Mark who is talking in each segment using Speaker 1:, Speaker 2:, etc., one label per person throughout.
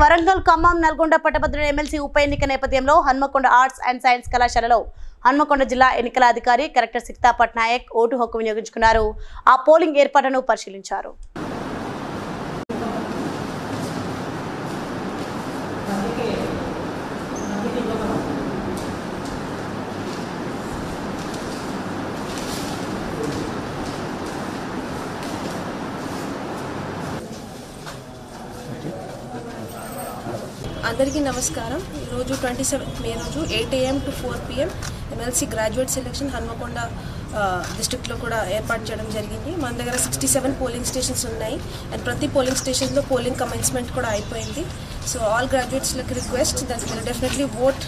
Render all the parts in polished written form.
Speaker 1: వరంగల్ ఖమ్మం నల్గొండ పట్టభద్రుల ఎమ్మెల్సీ ఉప ఎన్నిక నేపథ్యంలో హన్మకొండ ఆర్ట్స్ అండ్ సైన్స్ కళాశాలలో హన్మకొండ జిల్లా ఎన్నికల అధికారి కలెక్టర్ సిక్తా పట్నాయక్ ఓటు హక్కు వినియోగించుకున్నారు. ఆ పోలింగ్ ఏర్పాట్లను పరిశీలించారు.
Speaker 2: అందరికీ నమస్కారం. ఈరోజు 27 మే రోజు 8 AM to 4 PM MLC graduate selection Hanamkonda డిస్ట్రిక్ట్లో కూడా ఏర్పాటు చేయడం జరిగింది. మన దగ్గర 67 పోలింగ్ స్టేషన్స్ ఉన్నాయి అండ్ ప్రతి పోలింగ్ స్టేషన్లో పోలింగ్ కమెన్స్మెంట్ కూడా అయిపోయింది. సో ఆల్ గ్రాడ్యుయేట్స్కి రిక్వెస్ట్ దట్ మీరు డెఫినెట్లీ ఓట్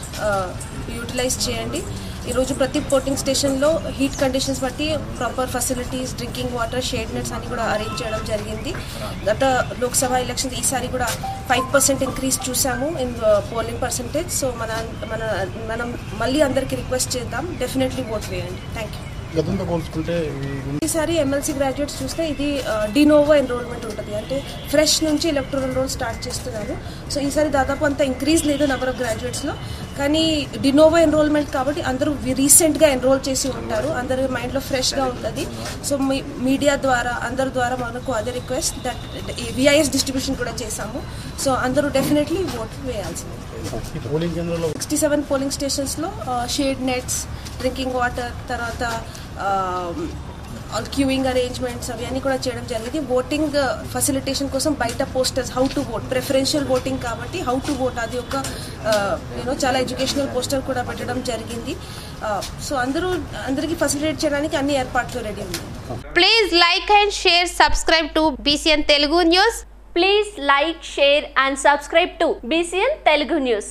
Speaker 2: యూటిలైజ్ చేయండి. ఈరోజు ప్రతి పోలింగ్ స్టేషన్లో హీట్ కండిషన్స్ బట్టి proper facilities, drinking water, shade nets అన్ని కూడా అరేంజ్ చేయడం జరిగింది. గత లోక్సభ ఎలక్షన్స్ ఈసారి కూడా 5% ఇంక్రీజ్ చూసాము ఇన్ పోలింగ్ పర్సంటేజ్. సో మనం మళ్ళీ అందరికీ రిక్వెస్ట్ చేద్దాం, డెఫినెట్లీ ఓట్ వేయండి. Thank you. ఈసారి ఎమ్మెల్సీ గ్రాడ్యుయేట్స్ చూస్తే ఇది డినోవో ఎన్రోల్మెంట్ ఉంటుంది, అంటే ఫ్రెష్ నుంచి ఎలక్టోరల్ రోల్ స్టార్ట్ చేస్తున్నారు. సో ఈసారి దాదాపు అంత ఇంక్రీజ్ లేదు నెంబర్ ఆఫ్ గ్రాడ్యుయేట్స్లో, కానీ డినోవో ఎన్రోల్మెంట్ కాబట్టి అందరూ రీసెంట్గా ఎన్రోల్ చేసి ఉంటారు, అందరి మైండ్లో ఫ్రెష్గా ఉంటుంది. సో మీడియా ద్వారా అందరి ద్వారా మనకు అదే రిక్వెస్ట్ దట్ విఐఎస్ డిస్ట్రిబ్యూషన్ కూడా చేశాము. సో అందరూ డెఫినెట్లీ ఓట్ వేయాల్సింది. 67 పోలింగ్ స్టేషన్స్లో షేడ్ నెట్స్, డ్రింకింగ్ వాటర్, తర్వాత క్యూయింగ్ అరేంజ్మెంట్స్ అవన్నీ కూడా చేయడం జరిగింది. ఓటింగ్ ఫెసిలిటేషన్ కోసం బయట posters, how to vote, preferential voting కాబట్టి హౌ టు ఓట్ అది ఒక చాలా ఎడ్యుకేషనల్ పోస్టర్ కూడా పెట్టడం జరిగింది. సో అందరికీ ఫెసిలిటేట్ చేయడానికి అన్ని ఏర్పాట్లు రెడీ ఉన్నాయి.
Speaker 3: Please like and share, subscribe to BCN Telugu News.
Speaker 4: Please like, share and subscribe to BCN Telugu News.